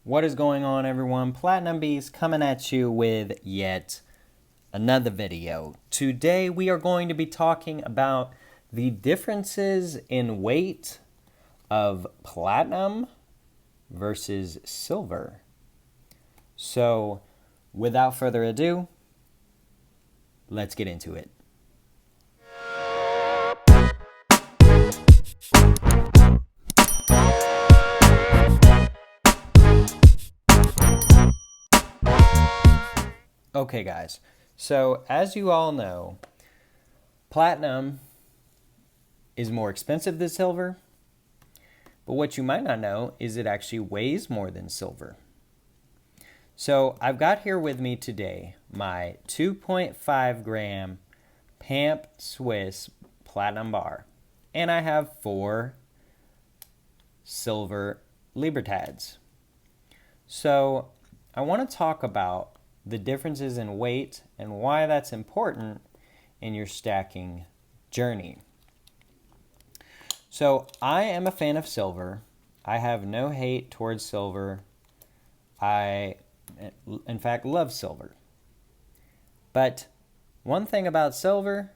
What is going on, everyone? Platinum Beast coming at you with yet another video. Today we are going to be talking about the differences in weight of platinum versus silver. So without further ado, let's get into it. Okay, guys, so as you all know, platinum is more expensive than silver, but what you might not know is it actually weighs more than silver. So I've got here with me today my 2.5 gram Pamp Swiss Platinum Bar, and I have 4 silver Libertads. So I want to talk about the differences in weight and why that's important in your stacking journey. So I am a fan of silver. I have no hate towards silver. I, in fact, love silver. But one thing about silver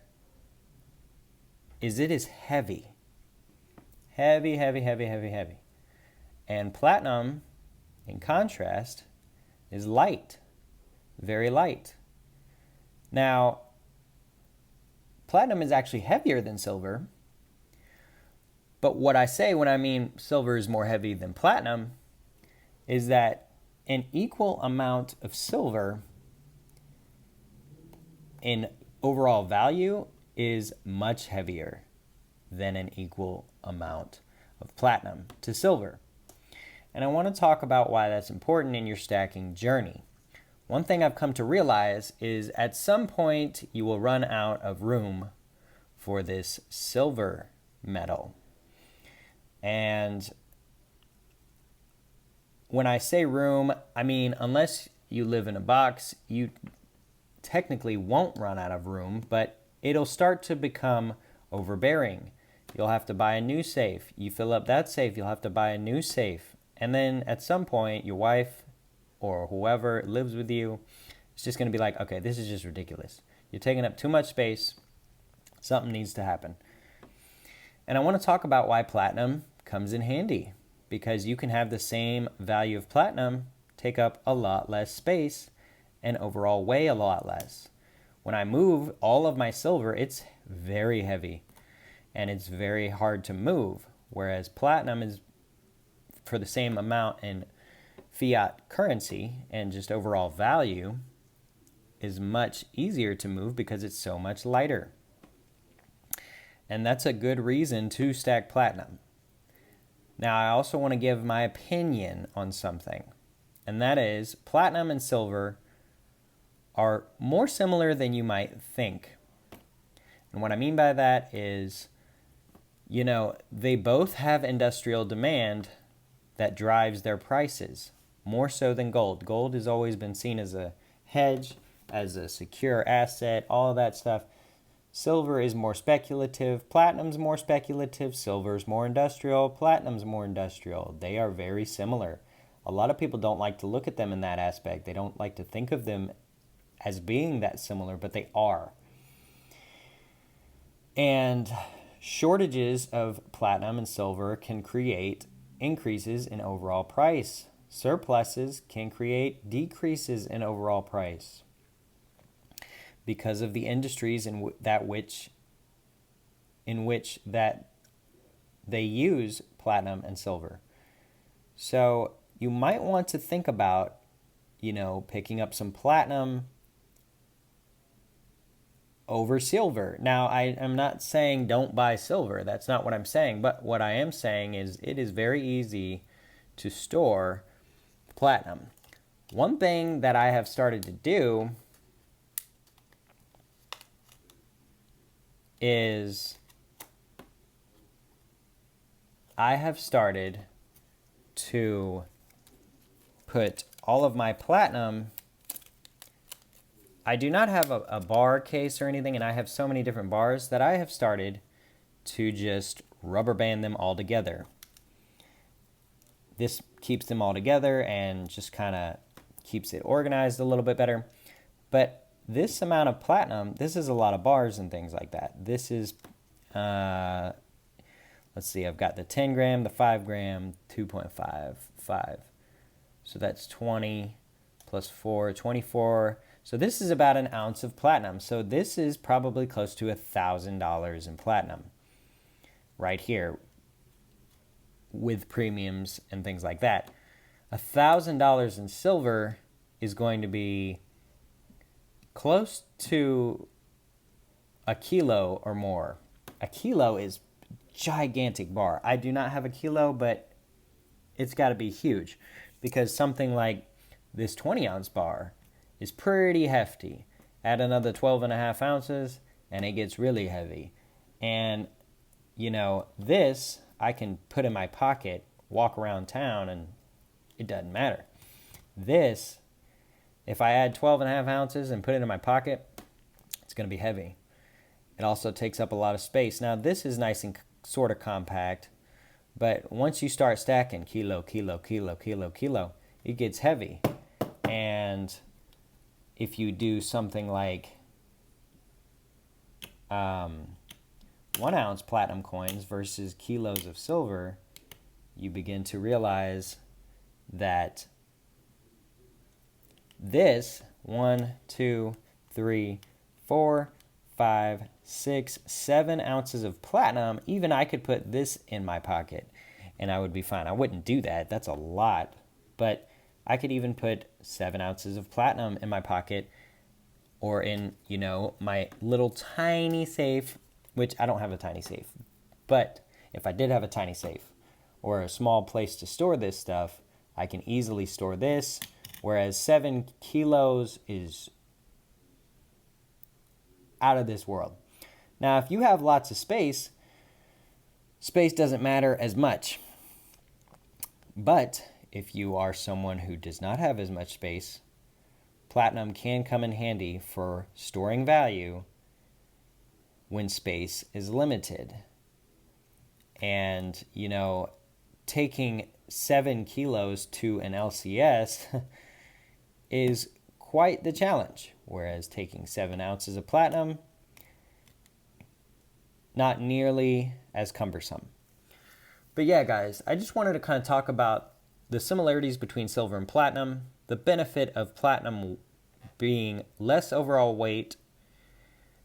is it is heavy. Heavy, heavy, heavy, heavy, heavy. And platinum, in contrast, is light. Very light. Now, platinum is actually heavier than silver, but what I say when I mean silver is more heavy than platinum is that an equal amount of silver in overall value is much heavier than an equal amount of platinum to silver. And I want to talk about why that's important in your stacking journey. One thing I've come to realize is at some point you will run out of room for this silver metal. And when I say room, I mean unless you live in a box, you technically won't run out of room, but it'll start to become overbearing. You'll have to buy a new safe. You fill up that safe, you'll have to buy a new safe. And then at some point, your wife or whoever lives with you, it's just going to be like, okay, this is just ridiculous. You're taking up too much space. Something needs to happen. And I want to talk about why platinum comes in handy, because you can have the same value of platinum take up a lot less space and overall weigh a lot less. When I move all of my silver, it's very heavy and it's very hard to move, whereas platinum is for the same amount in fiat currency and just overall value is much easier to move because it's so much lighter. And that's a good reason to stack platinum. Now, I also want to give my opinion on something, and that is platinum and silver are more similar than you might think. And what I mean by that is, they both have industrial demand that drives their prices. More so than gold. Gold has always been seen as a hedge, as a secure asset, all of that stuff. Silver is more speculative. Platinum's more speculative. Silver's more industrial. Platinum's more industrial. They are very similar. A lot of people don't like to look at them in that aspect. They don't like to think of them as being that similar, but they are. And shortages of platinum and silver can create increases in overall price. Surpluses can create decreases in overall price because of the industries in which that they use platinum and silver. So you might want to think about, picking up some platinum over silver. Now, I am not saying don't buy silver. That's not what I'm saying. But what I am saying is it is very easy to store platinum. One thing that I have started to do is I have started to put all of my platinum. I do not have a bar case or anything, and I have so many different bars that I have started to just rubber band them all together this keeps them all together and just kind of keeps it organized a little bit better. But this amount of platinum, this is a lot of bars and things like that. This is, let's see, I've got the 10 gram, the 5 gram, 2.55. So that's 20 plus 4, 24. So this is about an ounce of platinum. So this is probably close to $1,000 in platinum right here with premiums and things like that. $1,000 in silver is going to be close to a kilo or more. A kilo is gigantic bar. I do not have a kilo, but it's got to be huge, because something like this 20-ounce bar is pretty hefty. Add another 12.5 ounces and it gets really heavy. And you know, this I can put in my pocket, walk around town, and it doesn't matter. This, if I add 12.5 ounces and put it in my pocket, it's going to be heavy. It also takes up a lot of space. Now this is nice and sort of compact, but once you start stacking kilo, kilo, kilo, kilo, kilo, it gets heavy. And if you do something like 1 ounce platinum coins versus kilos of silver, you begin to realize that this 1, 2, 3, 4, 5, 6, 7 ounces of platinum, even I could put this in my pocket and I would be fine. I wouldn't do that. That's a lot. But I could even put 7 ounces of platinum in my pocket, or in, you know, my little tiny safe, which I don't have a tiny safe. But if I did have a tiny safe or a small place to store this stuff, I can easily store this, whereas 7 kilos is out of this world. Now, if you have lots of space, space doesn't matter as much. But if you are someone who does not have as much space, platinum can come in handy for storing value when space is limited. And, you know, taking 7 kilos to an LCS is quite the challenge, whereas taking 7 ounces of platinum, not nearly as cumbersome. But yeah, guys, I just wanted to kind of talk about the similarities between silver and platinum, the benefit of platinum being less overall weight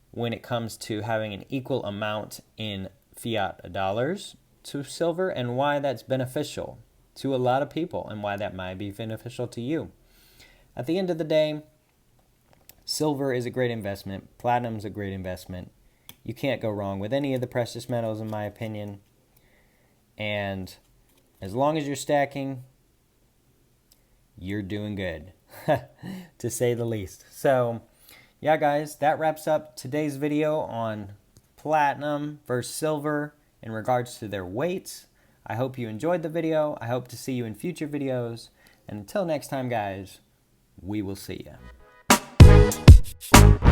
when it comes to having an equal amount in fiat dollars to silver, and why that's beneficial to a lot of people and why that might be beneficial to you. At the end of the day, silver is a great investment. Platinum is a great investment. You can't go wrong with any of the precious metals, in my opinion. And as long as you're stacking, you're doing good, to say the least. So, yeah, guys, that wraps up today's video on platinum versus silver in regards to their weights. I hope you enjoyed the video. I hope to see you in future videos. And until next time, guys, we will see you.